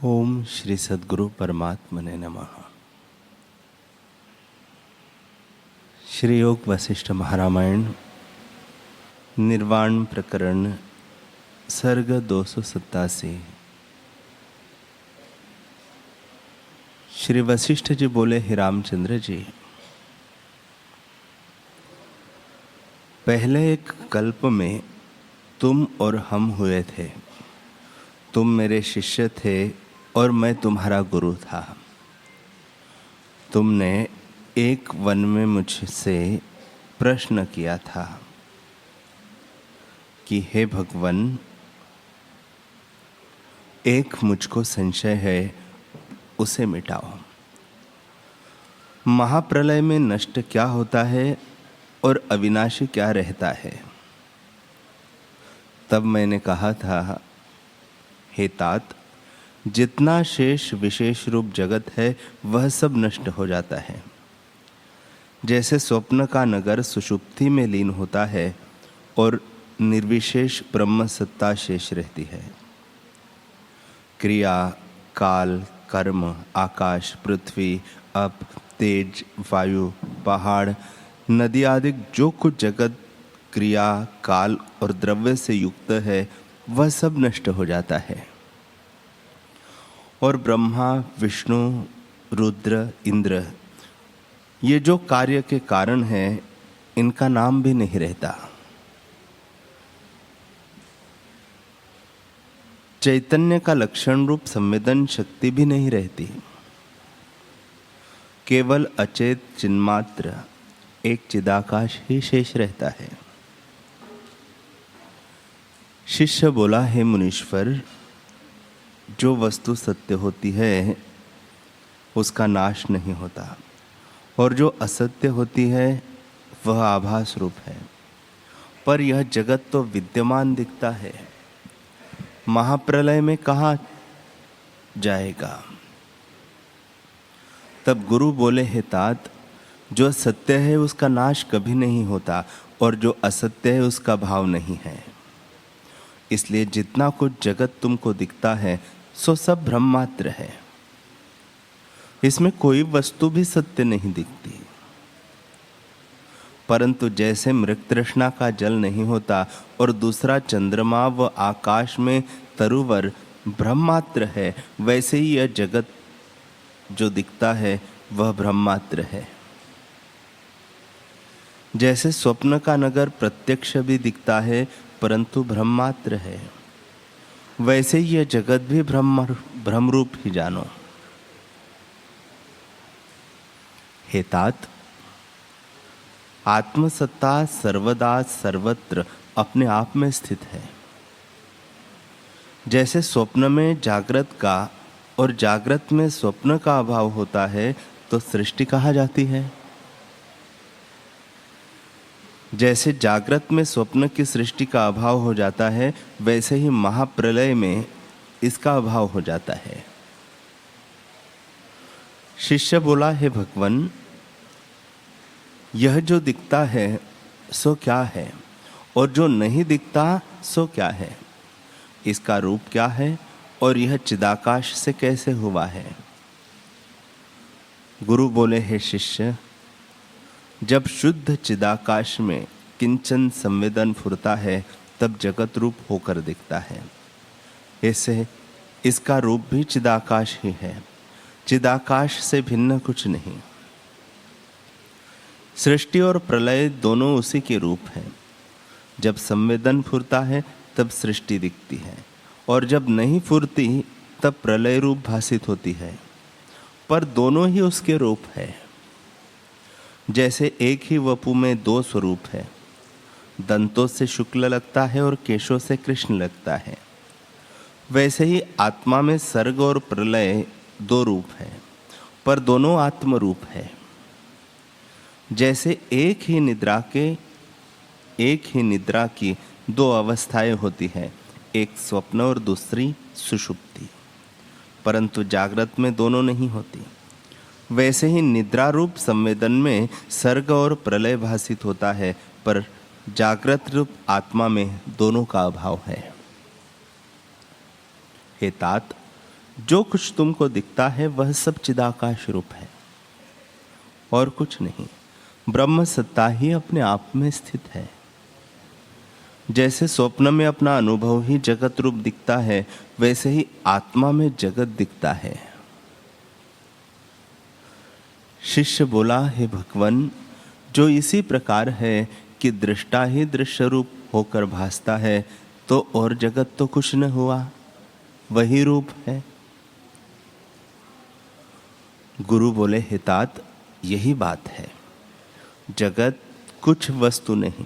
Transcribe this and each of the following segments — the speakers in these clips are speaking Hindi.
ओम श्री सद्गुरु परमात्मने नमः। श्री योग वशिष्ठ महारामायण निर्वाण प्रकरण सर्ग 287। श्री वशिष्ठ जी बोले, हे रामचंद्र जी, पहले एक कल्प में तुम और हम हुए थे। तुम मेरे शिष्य थे और मैं तुम्हारा गुरु था। तुमने एक वन में मुझसे प्रश्न किया था कि हे भगवान, एक मुझको संशय है, उसे मिटाओ। महाप्रलय में नष्ट क्या होता है और अविनाशी क्या रहता है? तब मैंने कहा था, हे तात, जितना शेष विशेष रूप जगत है वह सब नष्ट हो जाता है। जैसे स्वप्न का नगर सुषुप्ति में लीन होता है और निर्विशेष ब्रह्म सत्ता शेष रहती है। क्रिया, काल, कर्म, आकाश, पृथ्वी, अप, तेज, वायु, पहाड़, नदी आदि जो कुछ जगत क्रिया, काल और द्रव्य से युक्त है वह सब नष्ट हो जाता है। और ब्रह्मा, विष्णु, रुद्र, इंद्र, ये जो कार्य के कारण है, इनका नाम भी नहीं रहता। चैतन्य का लक्षण रूप संवेदन शक्ति भी नहीं रहती। केवल अचेत चिन्मात्र एक चिदाकाश ही शेष रहता है। शिष्य बोला, हे मुनीश्वर, जो वस्तु सत्य होती है उसका नाश नहीं होता, और जो असत्य होती है वह आभास रूप है। पर यह जगत तो विद्यमान दिखता है, महाप्रलय में कहाँ जाएगा? तब गुरु बोले, हे तात, जो सत्य है उसका नाश कभी नहीं होता, और जो असत्य है उसका भाव नहीं है। इसलिए जितना कुछ जगत तुमको दिखता है सो सब भ्रम मात्र है। इसमें कोई वस्तु भी सत्य नहीं दिखती। परंतु जैसे मृग तृष्णा का जल नहीं होता और दूसरा चंद्रमा व आकाश में तरुवर भ्रम मात्र है, वैसे ही यह जगत जो दिखता है वह भ्रम मात्र है। जैसे स्वप्न का नगर प्रत्यक्ष भी दिखता है परंतु भ्रम मात्र है, वैसे ही यह जगत भी भ्रम रूप ही जानो। हे तात, आत्मसत्ता सर्वदा सर्वत्र अपने आप में स्थित है। जैसे स्वप्न में जागृत का और जागृत में स्वप्न का अभाव होता है तो सृष्टि कहाँ जाती है? जैसे जागृत में स्वप्न की सृष्टि का अभाव हो जाता है, वैसे ही महाप्रलय में इसका अभाव हो जाता है। शिष्य बोला, हे भगवान, यह जो दिखता है सो क्या है, और जो नहीं दिखता सो क्या है? इसका रूप क्या है, और यह चिदाकाश से कैसे हुआ है? गुरु बोले, हे शिष्य, जब शुद्ध चिदाकाश में किंचन संवेदन फुरता है तब जगत रूप होकर दिखता है। ऐसे इसका रूप भी चिदाकाश ही है, चिदाकाश से भिन्न कुछ नहीं। सृष्टि और प्रलय दोनों उसी के रूप हैं। जब संवेदन फुरता है तब सृष्टि दिखती है, और जब नहीं फुरती तब प्रलय रूप भासित होती है, पर दोनों ही उसके रूप है। जैसे एक ही वपु में दो स्वरूप है, दंतों से शुक्ल लगता है और केशों से कृष्ण लगता है, वैसे ही आत्मा में सर्ग और प्रलय दो रूप है, पर दोनों आत्म रूप है। जैसे एक ही निद्रा की दो अवस्थाएं होती है, एक स्वप्न और दूसरी सुषुप्ति, परंतु जागृत में दोनों नहीं होती, वैसे ही निद्रा रूप संवेदन में सर्ग और प्रलय भासित होता है, पर जागृत रूप आत्मा में दोनों का अभाव है। हे तात, जो कुछ तुमको दिखता है वह सब चिदाकाश रूप है और कुछ नहीं। ब्रह्म सत्ता ही अपने आप में स्थित है। जैसे स्वप्न में अपना अनुभव ही जगत रूप दिखता है, वैसे ही आत्मा में जगत दिखता है। शिष्य बोला, हे भगवन, जो इसी प्रकार है कि दृष्टा ही दृश्य रूप होकर भासता है, तो और जगत तो कुछ न हुआ, वही रूप है। गुरु बोले, हे तात, यही बात है। जगत कुछ वस्तु नहीं,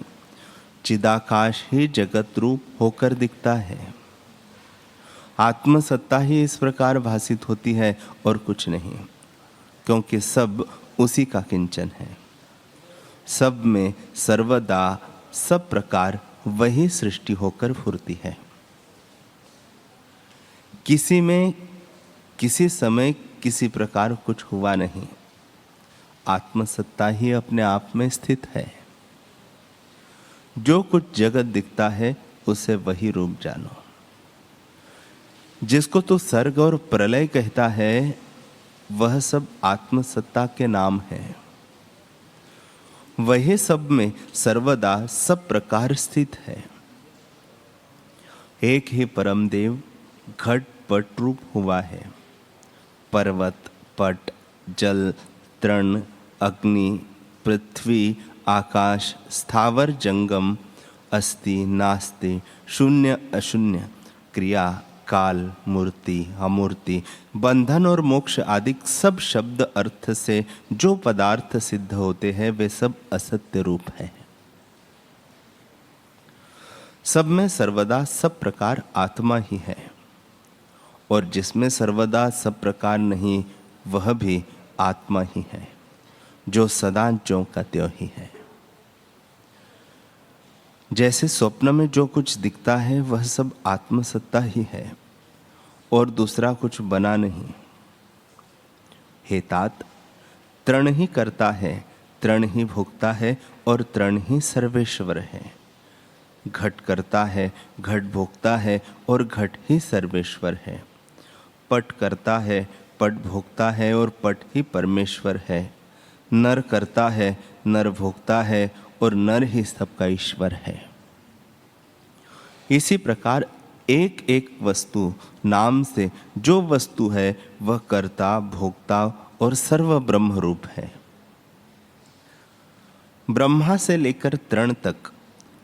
चिदाकाश ही जगत रूप होकर दिखता है। आत्मसत्ता ही इस प्रकार भासित होती है और कुछ नहीं, क्योंकि सब उसी का किंचन है। सब में सर्वदा सब प्रकार वही सृष्टि होकर फुरती है। किसी में किसी समय किसी प्रकार कुछ हुआ नहीं। आत्मसत्ता ही अपने आप में स्थित है। जो कुछ जगत दिखता है उसे वही रूप जानो। जिसको तू सर्ग और प्रलय कहता है, वह सब आत्मसत्ता के नाम है। वही सब में सर्वदा सब प्रकार स्थित है। एक ही परम देव घट पट रूप हुआ है। पर्वत, पट, जल, तृण, अग्नि, पृथ्वी, आकाश, स्थावर जंगम, अस्ति नास्ति, शून्य अशून्य, क्रिया, काल, मूर्ति, अमूर्ति, बंधन और मोक्ष आदि सब शब्द अर्थ से जो पदार्थ सिद्ध होते हैं, वे सब असत्य रूप है। सब में सर्वदा सब प्रकार आत्मा ही है, और जिसमें सर्वदा सब प्रकार नहीं, वह भी आत्मा ही है, जो सदा ज्यों का त्यों ही है। जैसे स्वप्न में जो कुछ दिखता है वह सब आत्मसत्ता ही है और दूसरा कुछ बना नहीं। हे तात, तृण ही करता है, तृण ही भोगता है और तृण ही सर्वेश्वर है। घट करता है, घट भोगता है और घट ही सर्वेश्वर है। पट करता है, पट भोगता है और पट ही परमेश्वर है। नर करता है, नर भोगता है और नर ही सबका ईश्वर है। इसी प्रकार एक एक वस्तु नाम से जो वस्तु है वह कर्ता, भोक्ता और सर्व ब्रह्म रूप है। ब्रह्मा से लेकर तृण तक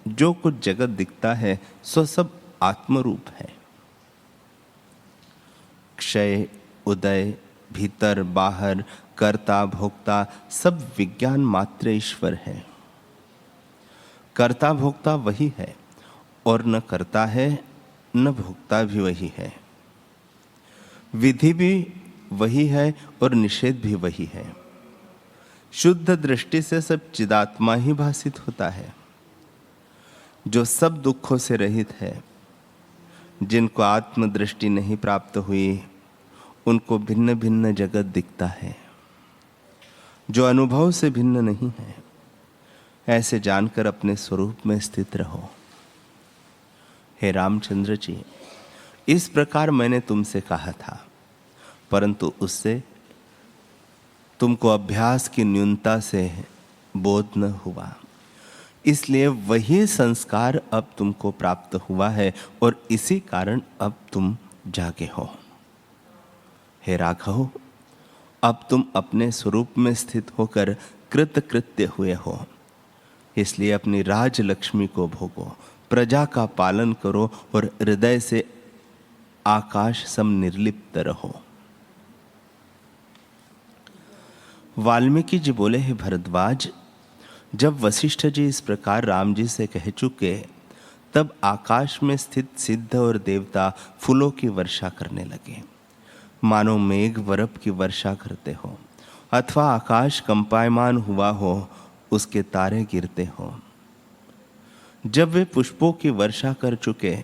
जो कुछ जगत दिखता है सो सब आत्मरूप है। क्षय, उदय, भीतर, बाहर, कर्ता, भोक्ता सब विज्ञान मात्र ईश्वर है। कर्ता भोक्ता वही है और न करता है न भोक्ता भी वही है। विधि भी वही है और निषेध भी वही है। शुद्ध दृष्टि से सब चिदात्मा ही भासित होता है, जो सब दुखों से रहित है। जिनको आत्मदृष्टि नहीं प्राप्त हुई, उनको भिन्न भिन्न जगत दिखता है, जो अनुभव से भिन्न नहीं है। ऐसे जानकर अपने स्वरूप में स्थित रहो। हे रामचंद्र जी, इस प्रकार मैंने तुमसे कहा था, परंतु उससे तुमको अभ्यास की न्यूनता से बोध न हुआ, इसलिए वही संस्कार अब तुमको प्राप्त हुआ है और इसी कारण अब तुम जागे हो। हे राघव, अब तुम अपने स्वरूप में स्थित होकर कृतकृत्य हुए हो, इसलिए अपनी राज लक्ष्मी को भोगो, प्रजा का पालन करो और हृदय से आकाश सम निर्लिप्त रहो। वाल्मीकि जी बोले, हे भरद्वाज, जब वशिष्ठ जी इस प्रकार राम जी से कह चुके, तब आकाश में स्थित सिद्ध और देवता फूलों की वर्षा करने लगे, मानो मेघ बर्फ की वर्षा करते हो अथवा आकाश कंपायमान हुआ हो, उसके तारे गिरते हो। जब वे पुष्पों की वर्षा कर चुके,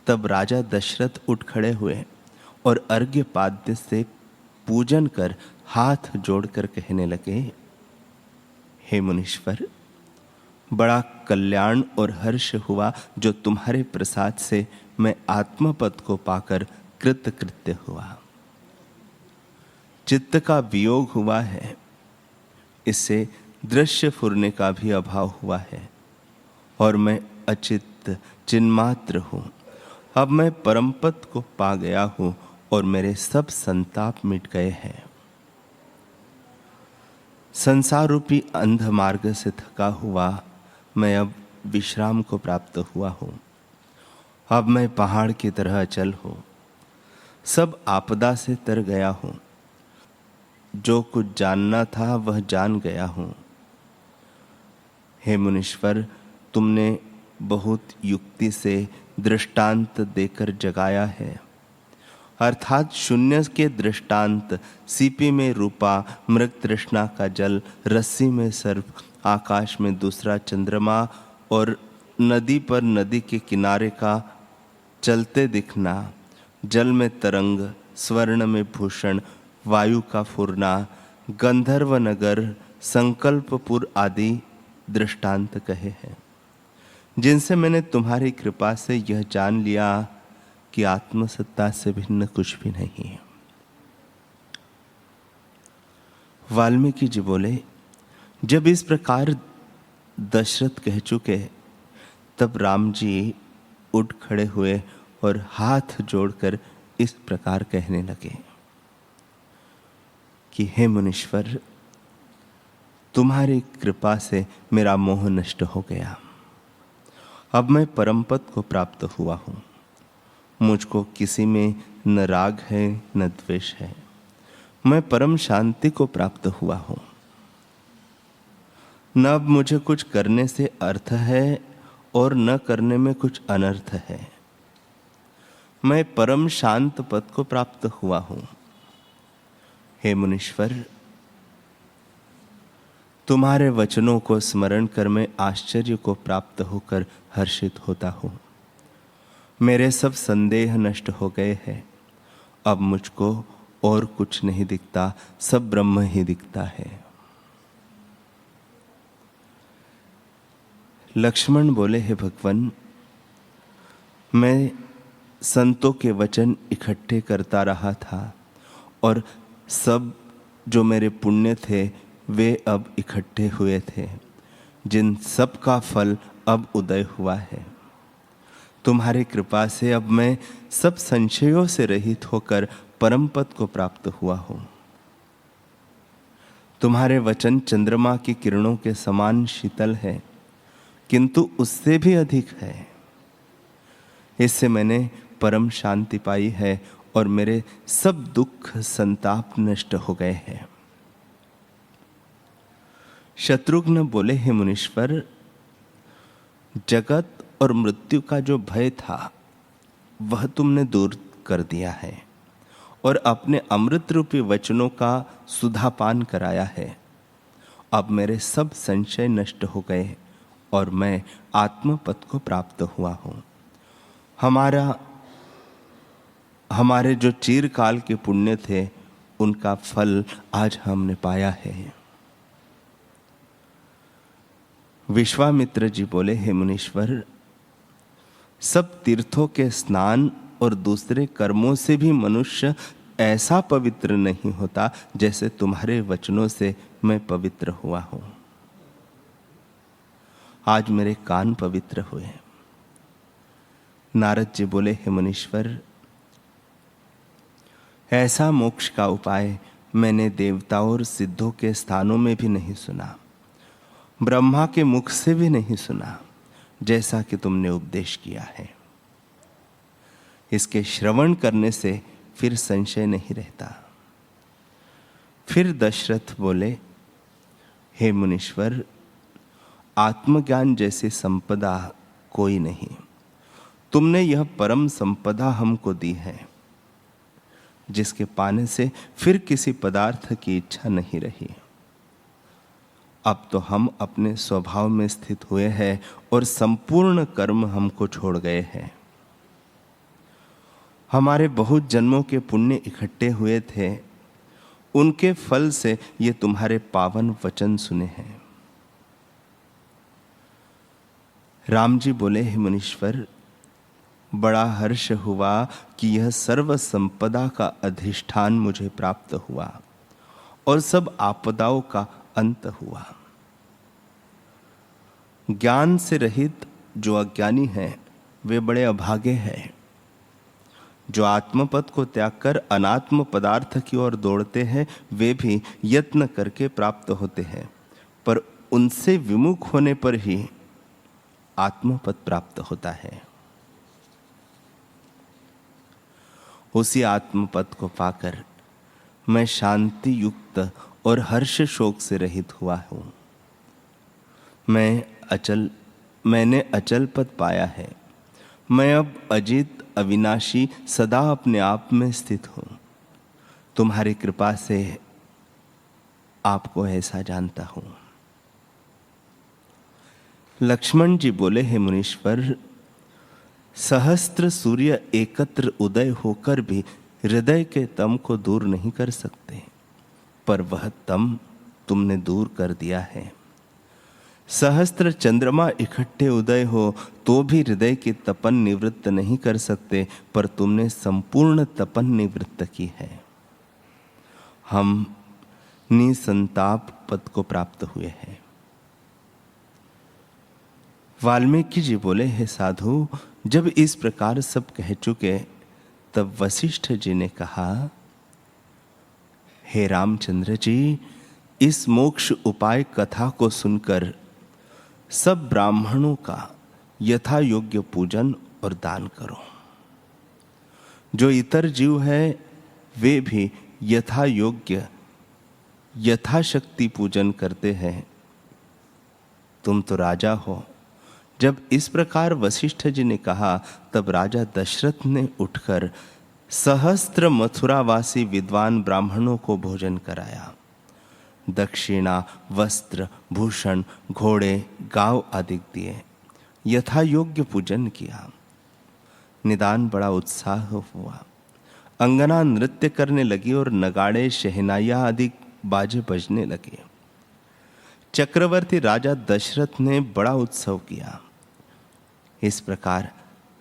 तब राजा दशरथ उठ खड़े हुए और अर्घ्य पाद्य से पूजन कर हाथ जोड़कर कहने लगे, हे मुनीश्वर, बड़ा कल्याण और हर्ष हुआ जो तुम्हारे प्रसाद से मैं आत्मपद को पाकर कृतकृत्य हुआ। चित्त का वियोग हुआ है, इससे दृश्य फुरने का भी अभाव हुआ है और मैं अचित्त चिन्मात्र हूँ। अब मैं परम पद को पा गया हूँ और मेरे सब संताप मिट गए हैं। संसार रूपी अंध मार्ग से थका हुआ मैं अब विश्राम को प्राप्त हुआ हूँ। अब मैं पहाड़ की तरह अचल हूँ, सब आपदा से तर गया हूँ। जो कुछ जानना था वह जान गया हूँ। हे मुनीश्वर, तुमने बहुत युक्ति से दृष्टांत देकर जगाया है, अर्थात शून्य के दृष्टांत, सीपी में रूपा, मृग तृष्णा का जल, रस्सी में सर्प, आकाश में दूसरा चंद्रमा और नदी पर नदी के किनारे का चलते दिखना, जल में तरंग, स्वर्ण में भूषण, वायु का फुरना, गंधर्व नगर, संकल्पपुर आदि दृष्टांत कहे हैं, जिनसे मैंने तुम्हारी कृपा से यह जान लिया कि आत्मसत्ता से भिन्न कुछ भी नहीं है। वाल्मीकि जी बोले, जब इस प्रकार दशरथ कह चुके तब राम जी उठ खड़े हुए और हाथ जोड़कर इस प्रकार कहने लगे कि हे मुनीश्वर, तुम्हारी कृपा से मेरा मोह नष्ट हो गया। अब मैं परम पद को प्राप्त हुआ हूँ। मुझको किसी में न राग है न द्वेष है। मैं परम शांति को प्राप्त हुआ हूँ। न अब मुझे कुछ करने से अर्थ है और न करने में कुछ अनर्थ है। मैं परम शांत पद को प्राप्त हुआ हूँ। हे मुनीश्वर, तुम्हारे वचनों को स्मरण कर मैं आश्चर्य को प्राप्त होकर हर्षित होता हूँ। मेरे सब संदेह नष्ट हो गए हैं। अब मुझको और कुछ नहीं दिखता, सब ब्रह्म ही दिखता है। लक्ष्मण बोले, हे भगवान, मैं संतों के वचन इकट्ठे करता रहा था और सब जो मेरे पुण्य थे वे अब इकट्ठे हुए थे, जिन सब का फल अब उदय हुआ है। तुम्हारी कृपा से अब मैं सब संशयों से रहित होकर परम पद को प्राप्त हुआ हूँ। तुम्हारे वचन चंद्रमा की किरणों के समान शीतल है, किंतु उससे भी अधिक है। इससे मैंने परम शांति पाई है और मेरे सब दुख संताप नष्ट हो गए हैं। शत्रुघ्न बोले, हे मुनीश्वर, जगत और मृत्यु का जो भय था वह तुमने दूर कर दिया है और अपने अमृत रूपी वचनों का सुधापान कराया है। अब मेरे सब संशय नष्ट हो गए और मैं आत्मपद को प्राप्त हुआ हूँ। हमारे जो चिरकाल के पुण्य थे उनका फल आज हमने पाया है। विश्वामित्र जी बोले, हे मुनीश्वर, सब तीर्थों के स्नान और दूसरे कर्मों से भी मनुष्य ऐसा पवित्र नहीं होता जैसे तुम्हारे वचनों से मैं पवित्र हुआ हूं। आज मेरे कान पवित्र हुए। नारद जी बोले, हे मुनीश्वर, ऐसा मोक्ष का उपाय मैंने देवताओं और सिद्धों के स्थानों में भी नहीं सुना, ब्रह्मा के मुख से भी नहीं सुना, जैसा कि तुमने उपदेश किया है। इसके श्रवण करने से फिर संशय नहीं रहता। फिर दशरथ बोले, हे मुनीश्वर, आत्मज्ञान जैसी संपदा कोई नहीं। तुमने यह परम संपदा हमको दी है, जिसके पाने से फिर किसी पदार्थ की इच्छा नहीं रही। अब तो हम अपने स्वभाव में स्थित हुए हैं और संपूर्ण कर्म हमको छोड़ गए हैं। हमारे बहुत जन्मों के पुण्य इकट्ठे हुए थे, उनके फल से ये तुम्हारे पावन वचन सुने हैं। राम जी बोले, हे मुनीश्वर, बड़ा हर्ष हुआ कि यह सर्व संपदा का अधिष्ठान मुझे प्राप्त हुआ और सब आपदाओं का अंत हुआ। ज्ञान से रहित जो अज्ञानी हैं वे बड़े अभागे हैं। जो आत्मपद को त्याग कर अनात्म पदार्थ की ओर दौड़ते हैं वे भी यत्न करके प्राप्त होते हैं, पर उनसे विमुख होने पर ही आत्मपद प्राप्त होता है। उसी आत्मपद को पाकर मैं शांति युक्त और हर्ष शोक से रहित हुआ हूं। मैंने अचल पद पाया है। मैं अब अजित अविनाशी सदा अपने आप में स्थित हूं। तुम्हारी कृपा से आपको ऐसा जानता हूं। लक्ष्मण जी बोले, हे मुनीश्वर, सहस्त्र सूर्य एकत्र उदय होकर भी हृदय के तम को दूर नहीं कर सकते, पर वह तम तुमने दूर कर दिया है। सहस्त्र चंद्रमा इकट्ठे उदय हो तो भी हृदय की तपन निवृत्त नहीं कर सकते, पर तुमने संपूर्ण तपन निवृत्त की है। हम निसंताप पद को प्राप्त हुए हैं। वाल्मीकि जी बोले, हे साधु, जब इस प्रकार सब कह चुके तब वशिष्ठ जी ने कहा, हे रामचंद्र जी, इस मोक्ष उपाय कथा को सुनकर सब ब्राह्मणों का यथा योग्य पूजन और दान करो। जो इतर जीव है वे भी यथा योग्य यथाशक्ति पूजन करते हैं। तुम तो राजा हो। जब इस प्रकार वशिष्ठ जी ने कहा तब राजा दशरथ ने उठकर सहस्त्र मथुरावासी विद्वान ब्राह्मणों को भोजन कराया। दक्षिणा, वस्त्र, भूषण, घोड़े, गांव आदि दिए। यथा योग्य पूजन किया। निदान बड़ा उत्साह हुआ। अंगना नृत्य करने लगी और नगाड़े, शहनाइयां आदि बाजे बजने लगे। चक्रवर्ती राजा दशरथ ने बड़ा उत्सव किया। इस प्रकार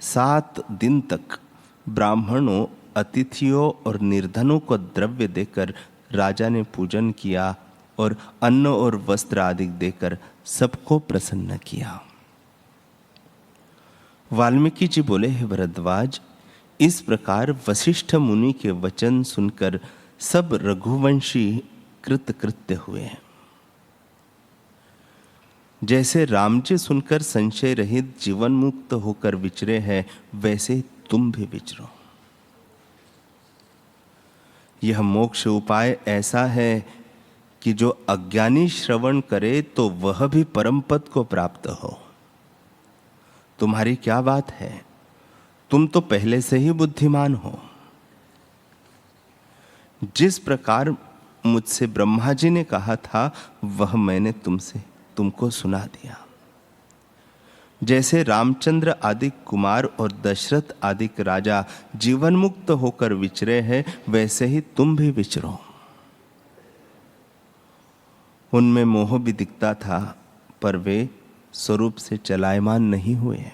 7 दिन तक ब्राह्मणों, अतिथियों और निर्धनों को द्रव्य देकर राजा ने पूजन किया और अन्न और वस्त्र आदि देकर सबको प्रसन्न किया। वाल्मीकि जी बोले, हे भरद्वाज, इस प्रकार वशिष्ठ मुनि के वचन सुनकर सब रघुवंशी कृतकृत्य हुए। जैसे राम जी सुनकर संशय रहित जीवन मुक्त होकर विचरे हैं, वैसे तुम भी विचरो। यह मोक्ष उपाय ऐसा है कि जो अज्ञानी श्रवण करे तो वह भी परम पद को प्राप्त हो। तुम्हारी क्या बात है, तुम तो पहले से ही बुद्धिमान हो। जिस प्रकार मुझसे ब्रह्मा जी ने कहा था वह मैंने तुमको सुना दिया। जैसे रामचंद्र आदि कुमार और दशरथ आदि राजा जीवन मुक्त होकर विचरे हैं, वैसे ही तुम भी विचरो। उनमें मोह भी दिखता था, पर वे स्वरूप से चलायमान नहीं हुए।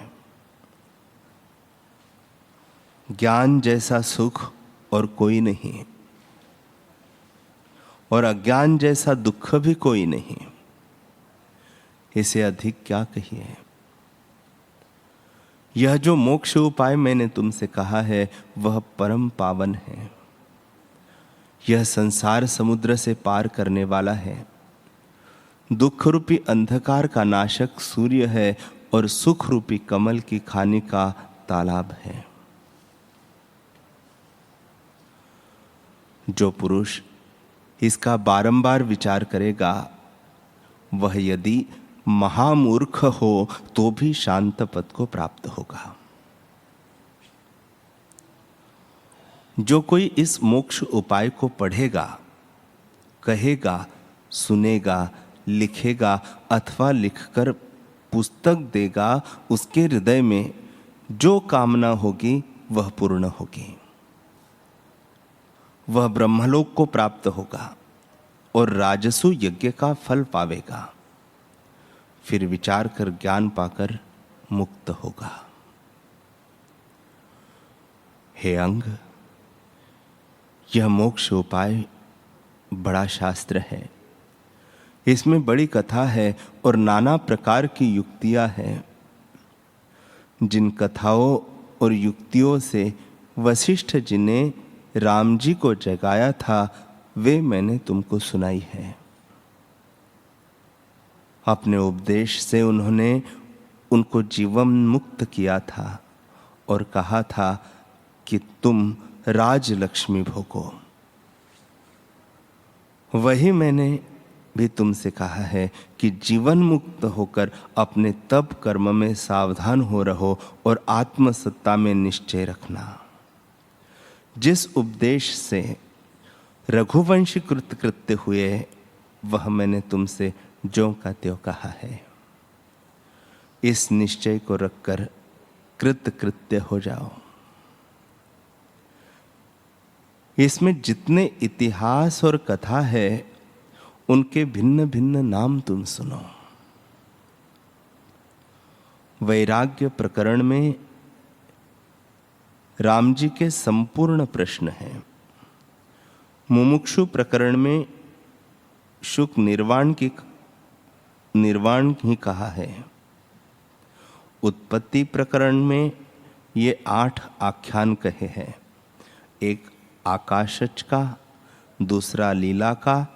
ज्ञान जैसा सुख और कोई नहीं, और अज्ञान जैसा दुख भी कोई नहीं। इसे अधिक क्या कहिए। यह जो मोक्ष उपाय मैंने तुमसे कहा है वह परम पावन है। यह संसार समुद्र से पार करने वाला है। दुख रूपी अंधकार का नाशक सूर्य है और सुख रूपी कमल की खानी का तालाब है। जो पुरुष इसका बारंबार विचार करेगा वह यदि महामूर्ख हो तो भी शांत पद को प्राप्त होगा। जो कोई इस मोक्ष उपाय को पढ़ेगा, कहेगा, सुनेगा, लिखेगा अथवा लिखकर पुस्तक देगा, उसके हृदय में जो कामना होगी वह पूर्ण होगी। वह ब्रह्मलोक को प्राप्त होगा और राजसु यज्ञ का फल पावेगा। फिर विचार कर ज्ञान पाकर मुक्त होगा। हे अंग, यह मोक्ष उपाय बड़ा शास्त्र है। इसमें बड़ी कथा है और नाना प्रकार की युक्तियां हैं। जिन कथाओं और युक्तियों से वशिष्ठ जी ने राम जी को जगाया था, वे मैंने तुमको सुनाई है। अपने उपदेश से उन्होंने उनको जीवन मुक्त किया था और कहा था कि तुम राजलक्ष्मी भोगो। वही मैंने भी तुमसे कहा है कि जीवन मुक्त होकर अपने तप कर्म में सावधान हो रहो और आत्मसत्ता में निश्चय रखना। जिस उपदेश से रघुवंशी कृत्य हुए, वह मैंने तुमसे ज्यों का त्यों कहा है। इस निश्चय को रखकर कृत्य हो जाओ। इसमें जितने इतिहास और कथा है, उनके भिन्न भिन्न नाम तुम सुनो। वैराग्य प्रकरण में राम जी के संपूर्ण प्रश्न हैं। मुमुक्षु प्रकरण में शुक निर्वाण ही कहा है। उत्पत्ति प्रकरण में ये 8 आख्यान कहे हैं। एक आकाशच का, दूसरा लीला का,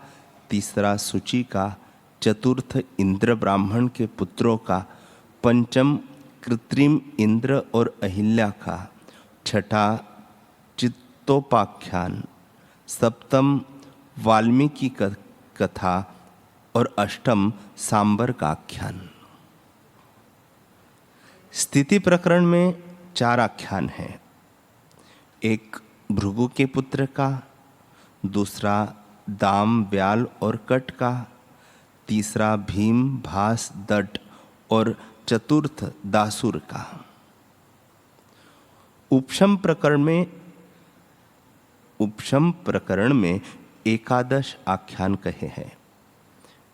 तीसरा सुचि का, चतुर्थ इंद्र ब्राह्मण के पुत्रों का, पंचम कृत्रिम इंद्र और अहिल्या का, छठा चित्तोपाख्यान, सप्तम वाल्मीकि कथा और अष्टम सांबर का आख्यान। स्थिति प्रकरण में 4 आख्यान हैं। एक भृगु के पुत्र का, दूसरा दाम व्याल और कट का, तीसरा भीम भास दट और चतुर्थ दासुर का। उपशम प्रकरण में 11 आख्यान कहे हैं।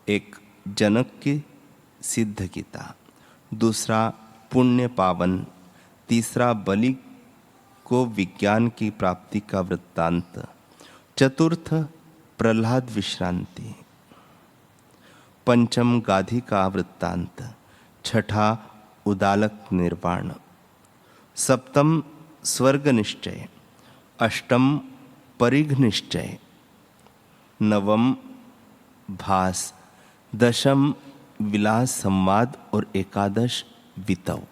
एक जनक की सिद्ध गीता, दूसरा पुण्य पावन, तीसरा बलि को विज्ञान की प्राप्ति का वृत्तांत, चतुर्थ प्रहलाद विश्रांति, पंचम गाधी का वृत्तांत, छठा उदालक निर्वाण, सप्तम स्वर्ग निश्चय, अष्टम परिघ निश्चय, नवम भास, दशम विलास संवाद और 11 वितव।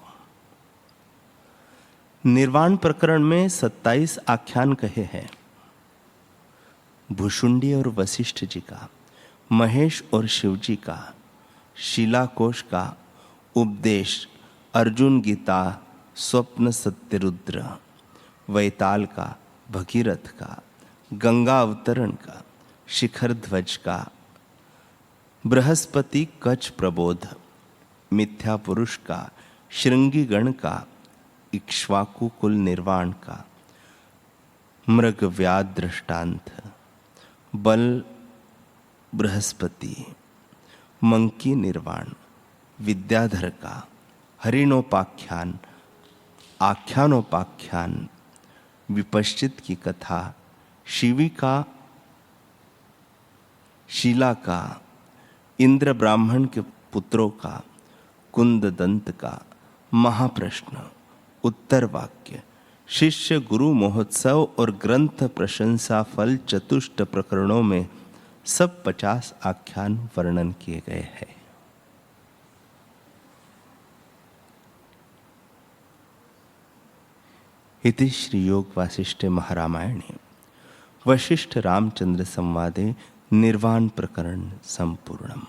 निर्वाण प्रकरण में 27 आख्यान कहे हैं। भुषुंडी और वशिष्ठ जी का, महेश और शिव जी का, शिलाकोश का, उपदेश, अर्जुन गीता, स्वप्न सत्यरुद्र, वैताल का, भगीरथ का, गंगा अवतरण का, शिखर ध्वज का, बृहस्पति कच्छ प्रबोध, मिथ्या पुरुष का, श्रृंगी गण का, इक्ष्वाकु कुल निर्वाण का, मृग व्याध दृष्टांत, बल बृहस्पति, मंकी निर्वाण, विद्याधर का, हरिणोपाख्यान, आख्यानोपाख्यान, विपश्चित की कथा, शिवी का, शीला का, इंद्र ब्राह्मण के पुत्रों का, कुंद दंत का, महाप्रश्न, उत्तर वाक्य, शिष्य गुरु महोत्सव और ग्रंथ प्रशंसा फल चतुष्ट प्रकरणों में सब 50 आख्यान वर्णन किए गए हैं। इति श्री योग वासिष्ठे महारामायणे वशिष्ठ रामचंद्र संवादे निर्वाण प्रकरण संपूर्णम।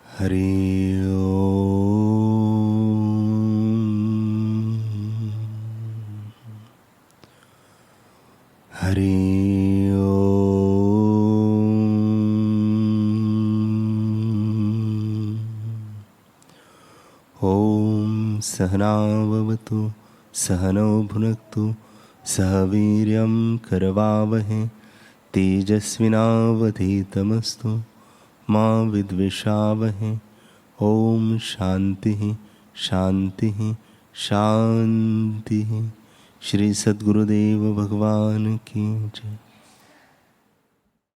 हरि ओम। हरि ओम। ओम सहनाववतु सहनौ भुनक्तु सह वीर्यं करवावहै तेजस्विनावधीतमस्तु मां विद्विषावहै। ओम शांति शांति शांति। श्री सद्गुरुदेव भगवान की जय।